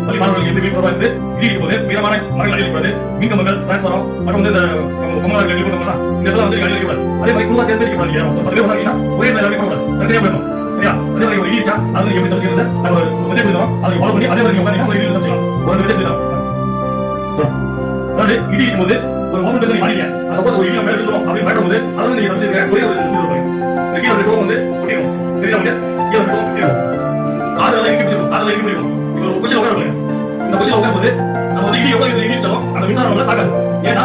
பள்ளி மாணவர்களுக்கு எப்படி விழிப்புணர்வா இருந்து இடிக்கும் போது மீதமான மரங்கள் அழிக்கக்கூடாது, மின்கம்பங்கள், டிரான்ஸ்பாரம் மற்றும் வந்து இந்த கொமலார்கள் வெளிப்படுத்தலாம். இந்த இடத்துல வந்து அழிக்கக்கூடாது. அதே மாதிரி குழுவா சேர்ந்து இருக்கக்கூடாது. 10 பேர் வந்தாங்கன்னா ஒரே நேரம் அழிக்கக்கூடாது, தனியாக போயிடணும். சரியா? அதே மாதிரி ஒரு இடிச்சா அது எப்படி தப்பிச்சுக்கிறது நம்ம ஒரு மெத்தட் சொல்லுவோம். அதை ஃபாலோ பண்ணி அதே மாதிரி உட்காந்து ஒரு இடி தப்பிச்சுக்கலாம். ஒரு மெத்தட் சொல்லுவோம். அதாவது இடி இடிக்கும் போது ஒரு ஓபன் பேச நீங்க மாட்டீங்க. சப்போஸ் ஒரு இடி நம்ம எடுத்துறோம் அப்படி மாட்டும்போது அதை வந்து நீங்க தப்பிச்சுக்க ஒரே ஒரு சொல்லுவோம். இந்த கீழே ஒரு டோம் வந்து ஒட்டிடும். சரியா? கீழே ஒரு டோம் ஒட்டிடும். காதல இடி பிடிச்சிடும். காதல இடி பிடிக்கும். இப்போ ஒரு பொசிஷன் உட்காருங்க. இந்த பொசிஷன் உட்காரும்போது நம்ம வந்து இடி உட்காந்து இடி இடிச்சாலும் அந்த மின்சாரம் நம்மள தாக்காது. ஏன்னா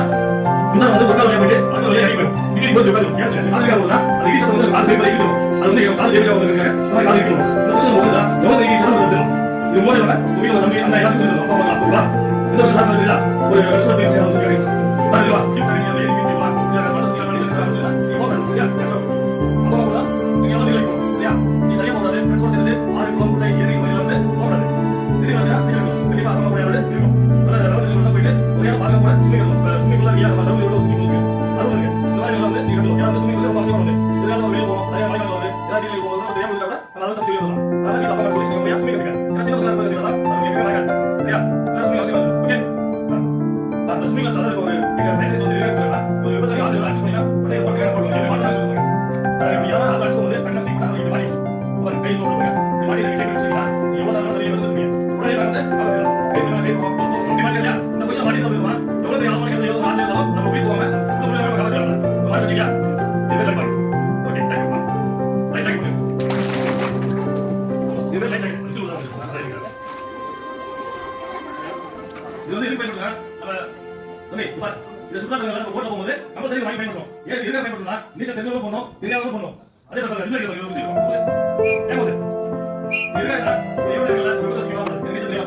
மின்சாரம் வந்து ஒரு கால் வழியா போயிட்டு அடுத்த வழியா இறங்கி போயிடும். இடி போது உட்காந்து ஏன் அதுக்காக போனா அது இடி சத்தம் வந்து கால் சைடு இடிச்சிடும். அது வந்து கால் ஏரியா வந்து நம்ம கால் இடிக்கணும். இந்த பொசிஷன் வந்து எவ்வளவு இடி இடிச்சாலும் வந்துடும். இது மூணு நம்ம வீட்ல நம்பி அந்த எல்லாத்தையும் சொல்லுவோம். அப்பா அம்மா இந்த வருஷம் தான் இல்ல ஒரு வருஷம் பேசி அவங்க சொல்றாங்க. பாருங்க இப்போ நீங்க வந்து இடி வா இல்ல மனசுல மணி சொல்றாங்க. இப்போ வந்து சரியா அப்பா அம்மா நீங்க வந்து இருக்கணும். சரியா? நீ தனியா போகாத ஃப்ரெண்ட்ஸ் சேர்ந்து 6 கிலோமீட்டர் ஏறி வழியில வந்து போறாங்க. சரியா? கண்டிப்பா அம்மா கூட இருக்கணும். நல்ல ரவுண்ட் போயிட்டு ஒரே பாக்க கூட சுமிக்குள்ள வியா ரவுண்ட் எவ்வளவு சுமிக்குள்ள அருளுங்க. இந்த மாதிரி வந்து நீங்க யாரும் சுமிக்குள்ள பாசிங்க வந்து இதனால வெளிய போறோம். நிறைய மணிகள் வந்து எல்லாரும் வெளிய போறோம். தெரியாம இருந்தா கூட நல்லா தப்பிச்சு வரலாம். அதனால நீங்க அப்பா கூட நீங்க சுமிக்குங்க. ஏன்னா சின்ன பசங்க பார்த்தீங்களா? அது கேட்கறாங்க. சரியா? சுமிக்கு அவசியம். ஓகே. அந்த சுமிக்குள்ள தரது ஒரு நீங்க மெசேஜ் வந்து இருக்கா? ஒரு விபத்துல ஆளு ஆக்சன் பண்ணினா உடனே பக்கத்துல போடுங்க. என்ன மாட்டா சொல்லுங்க. அது யாரா அந்த ஆக்சன் வந்து கண்ணை தீ பண்ணாத மாதிரி ஒரு கை போடுங்க. இந்த மாதிரி ரெடி வச்சிட்டா நீ எவ்வளவு நேரம் வெளிய வந்துருவீங்க. உடனே வந்து அவங்கள கை போடுங்க. இந்த விஷயம் மாட்டிட்டு வருமா? எவ்வளவு நேரம் ஆனாலும் எவ்வளவு ஆளு இருந்தாலும் நம்ம போய் போவாங்க. நம்ம போய் நம்ம கலக்கலாம். மாட்டிட்டீங்க. இது லைக் பண்ணு. Okay, thank you. லைக் பண்ணு. இது லைக் பண்ணு. சொல்லுங்க. இது வந்து இது பேசுங்க. நம்ம தம்பி பாரு. இது சுத்தமா நம்ம ஓட்ட போகும்போது நம்ம சரி வாங்கி பயன்படுறோம். ஏன் இதுக்கு பயன்படுறோம்னா நீச்சல் தெரிஞ்சவங்க பண்ணோம், தெரியாதவங்க பண்ணோம். அதே மாதிரி ரிசல்ட் ஒரு விஷயம் போகும்போது ஏன் போகுது? இதுக்கு ஒரு எவ்வளவு இல்ல ஒரு விஷயம் சொல்லுவாங்க. நீச்சல் தெரியாம